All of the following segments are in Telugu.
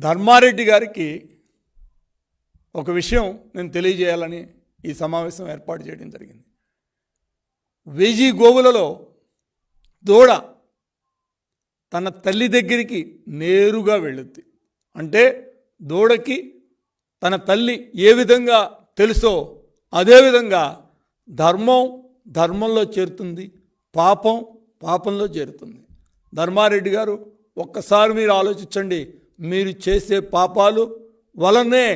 ధర్మారెడ్డి గారికి ఒక విషయం నేను తెలియజేయాలని ఈ సమావేశం ఏర్పాటు చేయడం జరిగింది. 1000 గోవులలో దూడ తన తల్లి దగ్గరికి నేరుగా వెళ్ళుద్ది. అంటే దూడకి తన తల్లి ఏ విధంగా తెలుసో అదేవిధంగా ధర్మం ధర్మంలో చేరుతుంది, పాపం పాపంలో చేరుతుంది. ధర్మారెడ్డి గారు ఒక్కసారి మీరు ఆలోచించండి. మీరు చేసే పాపాలు వలనే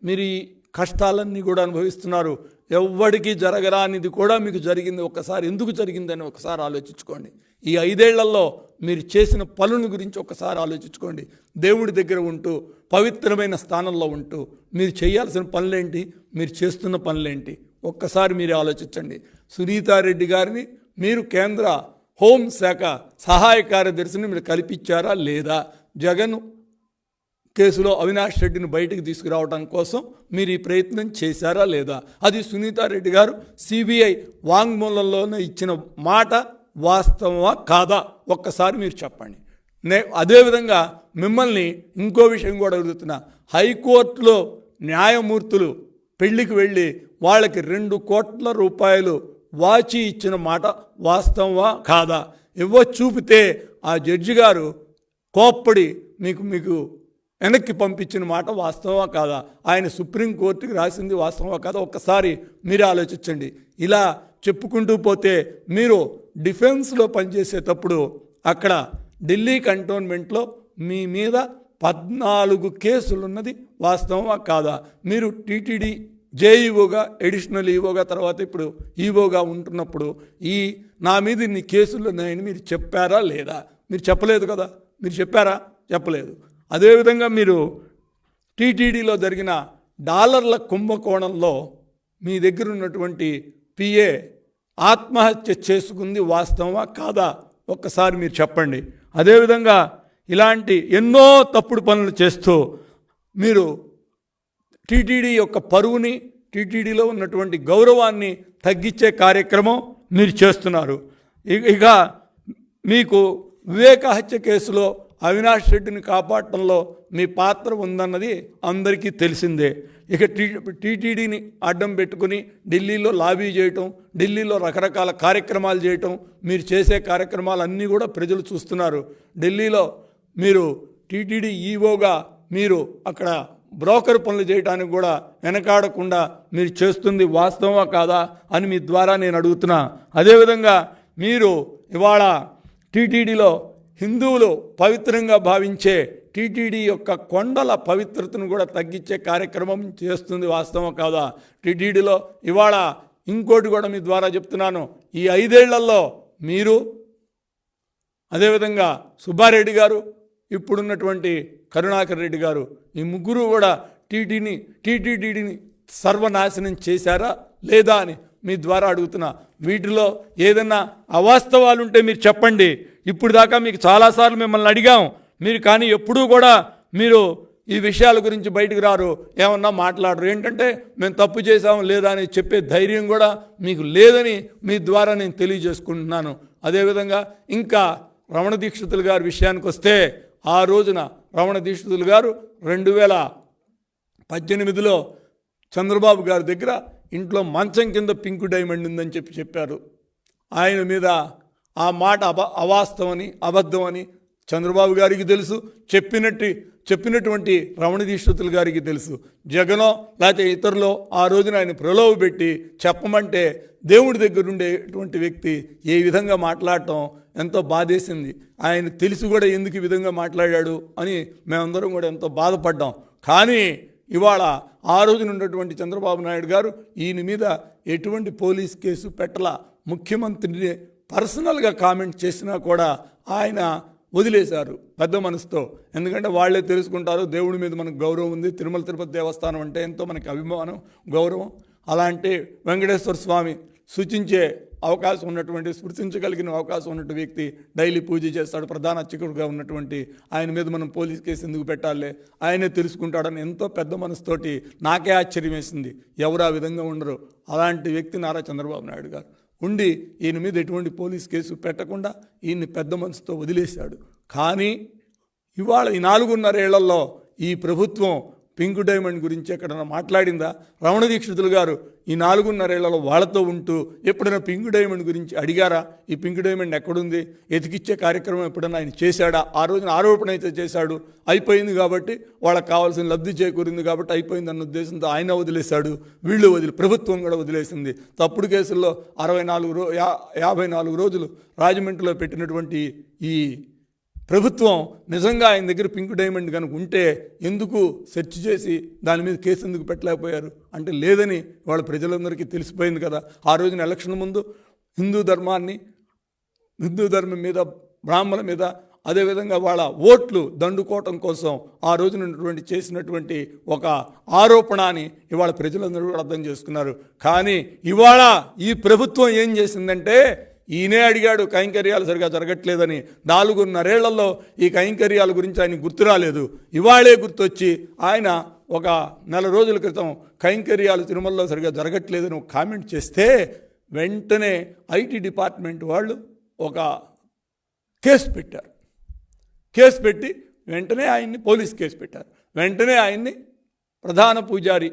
మీరు ఈ కష్టాలన్నీ కూడా అనుభవిస్తున్నారు. ఎవ్వడికి జరగరానిది కూడా మీకు జరిగింది. ఒక్కసారి ఎందుకు జరిగిందని ఒకసారి ఆలోచించుకోండి. ఈ 5 ఏళ్లలో మీరు చేసిన పనుల గురించి ఒకసారి ఆలోచించుకోండి. దేవుడి దగ్గర ఉంటూ పవిత్రమైన స్థానంలో ఉంటూ మీరు చేయాల్సిన పనులేంటి, మీరు చేస్తున్న పనులేంటి ఒక్కసారి మీరు ఆలోచించండి. సునీతారెడ్డి గారిని మీరు కేంద్ర హోంశాఖ సహాయ కార్యదర్శిని మీరు కల్పించారా లేదా? జగన్ కేసులో అవినాష్ రెడ్డిని బయటికి తీసుకురావడం కోసం మీరు ఈ ప్రయత్నం చేశారా లేదా? అది సునీతారెడ్డి గారు సిబిఐ వాంగ్మూలంలోనే ఇచ్చిన మాట వాస్తవమా కాదా ఒక్కసారి మీరు చెప్పండి. అదేవిధంగా మిమ్మల్ని ఇంకో విషయం కూడా అడుగుతున్నా. హైకోర్టులో న్యాయమూర్తులు పెళ్లికి వెళ్ళి వాళ్ళకి 2 కోట్ల రూపాయలు వాచి ఇచ్చిన మాట వాస్తవమా కాదా? చూపితే ఆ జడ్జి గారు కోప్పడి మీకు వెనక్కి పంపించిన మాట వాస్తవమా కాదా? ఆయన సుప్రీంకోర్టుకి రాసింది వాస్తవమా కాదా? ఒక్కసారి మీరు ఆలోచించండి. ఇలా చెప్పుకుంటూ పోతే మీరు డిఫెన్స్లో పనిచేసేటప్పుడు అక్కడ ఢిల్లీ కంటోన్మెంట్లో మీ మీద 14 కేసులు ఉన్నది వాస్తవమా కాదా? మీరు టీటీడీ జేఈఓగా, అడిషనల్ ఈఓగా, తర్వాత ఇప్పుడు ఈఓగా ఉంటున్నప్పుడు నా మీద ఇన్ని కేసులు ఉన్నాయని మీరు చెప్పారా లేదా? మీరు చెప్పలేదు కదా. మీరు చెప్పారా? చెప్పలేదు. అదేవిధంగా మీరు టీటీడీలో జరిగిన డాలర్ల కుంభకోణంలో మీ దగ్గర ఉన్నటువంటి పిఏ ఆత్మహత్య చేసుకుంది వాస్తవమా కాదా? ఒక్కసారి మీరు చెప్పండి. అదేవిధంగా ఇలాంటి ఎన్నో తప్పుడు పనులు చేస్తూ మీరు టీటీడీ యొక్క పరువుని, టీటీడీలో ఉన్నటువంటి గౌరవాన్ని తగ్గించే కార్యక్రమం మీరు చేస్తున్నారు. ఇక మీకు వివేక హత్య కేసులో అవినాష్ రెడ్డిని కాపాడటంలో మీ పాత్ర ఉందన్నది అందరికీ తెలిసిందే. ఇక టీటీడీని అడ్డం పెట్టుకుని ఢిల్లీలో లాబీ చేయటం, ఢిల్లీలో రకరకాల కార్యక్రమాలు చేయటం, మీరు చేసే కార్యక్రమాలన్నీ కూడా ప్రజలు చూస్తున్నారు. ఢిల్లీలో మీరు టీటీడీ ఈఓగా మీరు అక్కడ బ్రోకర్ పనులు చేయడానికి కూడా వెనకాడకుండా మీరు చేస్తుంది వాస్తవమా కాదా అని మీ ద్వారా నేను అడుగుతున్నా. అదేవిధంగా మీరు ఇవాళ టీటీడీలో హిందువులు పవిత్రంగా భావించే టీటీడీ యొక్క కొండల పవిత్రతను కూడా తగ్గించే కార్యక్రమం చేస్తుంది వాస్తవం కాదా? టీటీడీలో ఇవాళ ఇంకోటి కూడా మీ ద్వారా చెప్తున్నాను. ఈ 5 ఏళ్లలో మీరు, అదేవిధంగా సుబ్బారెడ్డి గారు, ఇప్పుడున్నటువంటి కరుణాకర్ రెడ్డి గారు, ఈ ముగ్గురు కూడా టీటీడీని సర్వనాశనం చేశారా లేదా అని మీ ద్వారా అడుగుతున్నా. వీటిలో ఏదన్నా అవాస్తవాలు ఉంటే మీరు చెప్పండి. ఇప్పుడు దాకా మీకు చాలాసార్లు మిమ్మల్ని అడిగాం, మీరు కానీ ఎప్పుడూ కూడా మీరు ఈ విషయాల గురించి బయటకు రారు, ఏమన్నా మాట్లాడరు. ఏంటంటే మేము తప్పు చేసాము లేదా అని చెప్పే ధైర్యం కూడా మీకు లేదని మీ ద్వారా నేను తెలియజేసుకుంటున్నాను. అదేవిధంగా ఇంకా రమణ దీక్షితులు గారి విషయానికి వస్తే, ఆ రోజున రమణ దీక్షితులు గారు 2018లో చంద్రబాబు గారి దగ్గర ఇంట్లో మంచం కింద పింక్ డైమండ్ ఉందని చెప్పారు. ఆయన మీద ఆ మాట అవాస్తవని, అబద్ధమని చంద్రబాబు గారికి తెలుసు, చెప్పినటువంటి రమణ దీక్షితులు గారికి తెలుసు. జగనో లేకపోతే ఇతరులో ఆ రోజున ఆయన ప్రలోభ పెట్టి చెప్పమంటే దేవుడి దగ్గర ఉండేటువంటి వ్యక్తి ఏ విధంగా మాట్లాడటం ఎంతో బాధేసింది. ఆయన తెలిసి కూడా ఎందుకు ఈ విధంగా మాట్లాడాడు అని మేమందరం కూడా ఎంతో బాధపడ్డాం. కానీ ఇవాళ ఆ రోజున ఉన్నటువంటి చంద్రబాబు నాయుడు గారు ఈయన మీద ఎటువంటి పోలీస్ కేసు పెట్టలా. ముఖ్యమంత్రిని పర్సనల్గా కామెంట్ చేసినా కూడా ఆయన వదిలేశారు పెద్ద మనసుతో. ఎందుకంటే వాళ్ళే తెలుసుకుంటారు దేవుడి మీద మనకు గౌరవం ఉంది, తిరుమల తిరుపతి దేవస్థానం అంటే ఎంతో మనకి అభిమానం, గౌరవం. అలాంటి వెంకటేశ్వర స్వామి సూచించే అవకాశం ఉన్నటువంటి, స్పృశించగలిగిన అవకాశం ఉన్నటువంటి వ్యక్తి డైలీ పూజ చేస్తాడు, ప్రధాన అర్చకుడుగా ఉన్నటువంటి ఆయన మీద మనం పోలీస్ కేసు ఎందుకు పెట్టాలి, ఆయనే తెలుసుకుంటాడని ఎంతో పెద్ద మనసుతోటి నాకే ఆశ్చర్యం వేసింది. ఎవరు ఆ విధంగా ఉండరు. అలాంటి వ్యక్తి నారా చంద్రబాబు నాయుడు గారు ఉండి ఈయన మీద ఎటువంటి పోలీస్ కేసు పెట్టకుండా ఈయన్ని పెద్ద మనసుతో వదిలేశాడు. కానీ ఇవాళ ఈ 4.5 ఏళ్లలో ఈ ప్రభుత్వం పింక్ డైమండ్ గురించి ఎక్కడన్నా మాట్లాడిందా? రమణ దీక్షితులు గారు ఈ 4.5 ఏళ్లలో వాళ్ళతో ఉంటూ ఎప్పుడైనా పింక్ డైమండ్ గురించి అడిగారా? ఈ పింక్ డైమండ్ ఎక్కడుంది, ఎతికిచ్చే కార్యక్రమం ఎప్పుడైనా ఆయన చేశాడా? ఆ రోజున ఆరోపణ అయితే చేశాడు, అయిపోయింది కాబట్టి వాళ్ళకి కావాల్సిన లబ్ధి చేకూరింది కాబట్టి అయిపోయింది అన్న ఉద్దేశంతో ఆయన వదిలేశాడు, వీళ్ళు ప్రభుత్వం కూడా వదిలేసింది. తప్పుడు కేసుల్లో 54 రోజులు రాజమండ్రిలో పెట్టినటువంటి ఈ ప్రభుత్వం నిజంగా ఆయన దగ్గర పింక్ డైమండ్ కనుక ఉంటే ఎందుకు సెర్చ్ చేసి దాని మీద కేసు ఎందుకు పెట్టలేకపోయారు? అంటే లేదని వాళ్ళ ప్రజలందరికీ తెలిసిపోయింది కదా. ఆ రోజున ఎలక్షన్ ముందు హిందూ ధర్మం మీద, బ్రాహ్మణుల మీద, అదేవిధంగా వాళ్ళ ఓట్లు దండుకోవటం కోసం ఆ రోజున చేసినటువంటి ఒక ఆరోపణ అని ఇవాళ ప్రజలందరూ కూడా అర్థం చేసుకున్నారు. కానీ ఇవాళ ఈ ప్రభుత్వం ఏం చేసిందంటే, ఈయనే అడిగాడు కైంకర్యాలు సరిగా జరగట్లేదని. 4.5 ఏళ్లలో ఈ కైంకర్యాల గురించి ఆయన గుర్తు రాలేదు. ఇవాళే గుర్తొచ్చి ఆయన ఒక నెల రోజుల క్రితం కైంకర్యాలు తిరుమలలో సరిగా జరగట్లేదని ఒక కామెంట్ చేస్తే వెంటనే ఐటీ డిపార్ట్మెంట్ వాళ్ళు ఒక కేసు పెట్టారు. కేసు పెట్టి వెంటనే ఆయన్ని పోలీస్ కేసు పెట్టారు. వెంటనే ఆయన్ని ప్రధాన పూజారి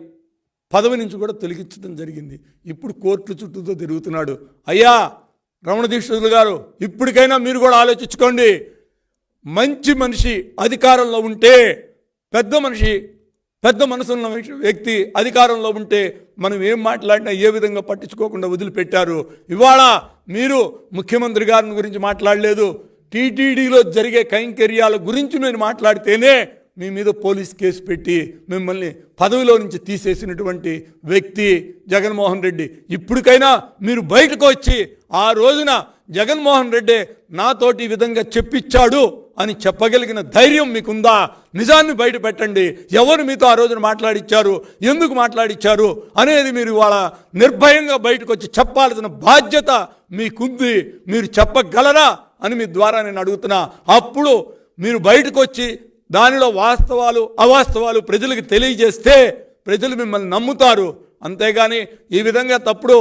పదవి నుంచి కూడా తొలగించడం జరిగింది. ఇప్పుడు కోర్టు చుట్టూతో తిరుగుతున్నాడు. అయ్యా రమణ దీక్షితులు గారు, ఇప్పటికైనా మీరు కూడా ఆలోచించుకోండి. మంచి మనిషి అధికారంలో ఉంటే, పెద్ద మనసున్న వ్యక్తి అధికారంలో ఉంటే మనం ఏం మాట్లాడినా ఏ విధంగా పట్టించుకోకుండా వదిలిపెట్టారు. ఇవాళ మీరు ముఖ్యమంత్రి గారిని గురించి మాట్లాడలేదు, టీటీడీలో జరిగే కైంకర్యాల గురించి నేను మాట్లాడితేనే మీ మీద పోలీస్ కేసు పెట్టి మిమ్మల్ని పదవిలో నుంచి తీసేసినటువంటి వ్యక్తి జగన్మోహన్ రెడ్డి. ఇప్పటికైనా మీరు బయటకు వచ్చి ఆ రోజున జగన్మోహన్ రెడ్డి నాతోటి ఈ విధంగా చెప్పించాడు అని చెప్పగలిగిన ధైర్యం మీకుందా? నిజాన్ని బయట పెట్టండి. ఎవరు మీతో ఆ రోజున మాట్లాడిచ్చారు, ఎందుకు మాట్లాడిచ్చారు అనేది మీరు ఇవాళ నిర్భయంగా బయటకు వచ్చి చెప్పాల్సిన బాధ్యత మీకుంది. మీరు చెప్పగలరా అని మీ ద్వారా నేను అడుగుతున్నా. అప్పుడు మీరు బయటకు వచ్చి దానిలో వాస్తవాలు అవాస్తవాలు ప్రజలకు తెలియజేస్తే ప్రజలు మిమ్మల్ని నమ్ముతారు. అంతేగాని ఈ విధంగా తప్పుడు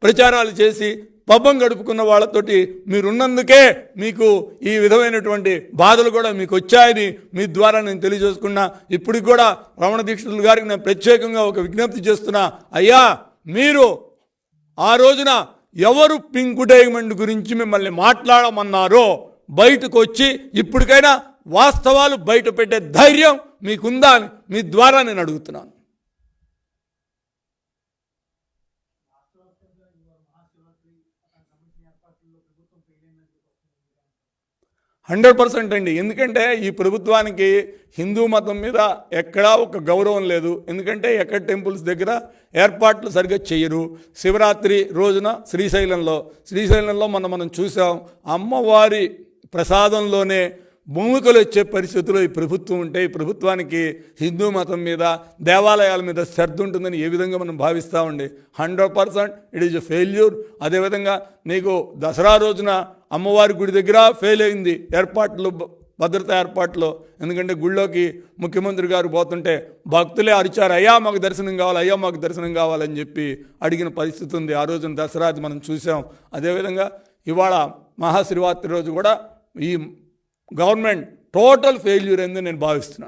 ప్రచారాలు చేసి పబ్బం గడుపుకున్న వాళ్ళతోటి మీరున్నందుకే మీకు ఈ విధమైనటువంటి బాధలు కూడా మీకు వచ్చాయని మీ ద్వారా నేను తెలియజేసుకున్నా. ఇప్పటికి కూడా రమణ దీక్షితులు గారికి నేను ప్రత్యేకంగా ఒక విజ్ఞప్తి చేస్తున్నా. అయ్యా, మీరు ఆ రోజున ఎవరు పింక్ డైమండ్ గురించి మిమ్మల్ని మాట్లాడమన్నారో బయటకు వచ్చి ఇప్పటికైనా వాస్తవాలు బయట పెట్టే ధైర్యం మీకుందా అని మీ ద్వారా నేను అడుగుతున్నాను. 100% అండి. ఎందుకంటే ఈ ప్రభుత్వానికి హిందూ మతం మీద ఎక్కడా ఒక గౌరవం లేదు. ఎందుకంటే ఎక్కడ టెంపుల్స్ దగ్గర ఏర్పాట్లు సరిగ్గా చేయరు. శివరాత్రి రోజున శ్రీశైలంలో మనం చూసాం, అమ్మవారి ప్రసాదంలోనే భూమికలు వచ్చే పరిస్థితుల్లో ఈ ప్రభుత్వం ఉంటే ఈ ప్రభుత్వానికి హిందూ మతం మీద, దేవాలయాల మీద శ్రద్ధ ఉంటుందని ఏ విధంగా మనం భావిస్తామండి? 100% ఇట్ ఈజ్ ఎ ఫెయిల్యూర్. అదేవిధంగా నీకు దసరా రోజున అమ్మవారి గుడి దగ్గర ఫెయిల్ అయింది భద్రతా ఏర్పాట్లు. ఎందుకంటే గుళ్ళోకి ముఖ్యమంత్రి గారు పోతుంటే భక్తులే అరిచారు, అయ్యా మాకు దర్శనం కావాలి, అయ్యా మాకు దర్శనం కావాలని చెప్పి అడిగిన పరిస్థితి ఉంది. ఆ రోజున దసరాది మనం చూసాం. అదేవిధంగా ఇవాళ మహాశివరాత్రి రోజు కూడా ఈ గవర్నమెంట్ టోటల్ ఫెయిల్యూర్ అని నేను భావిస్తున్నాను.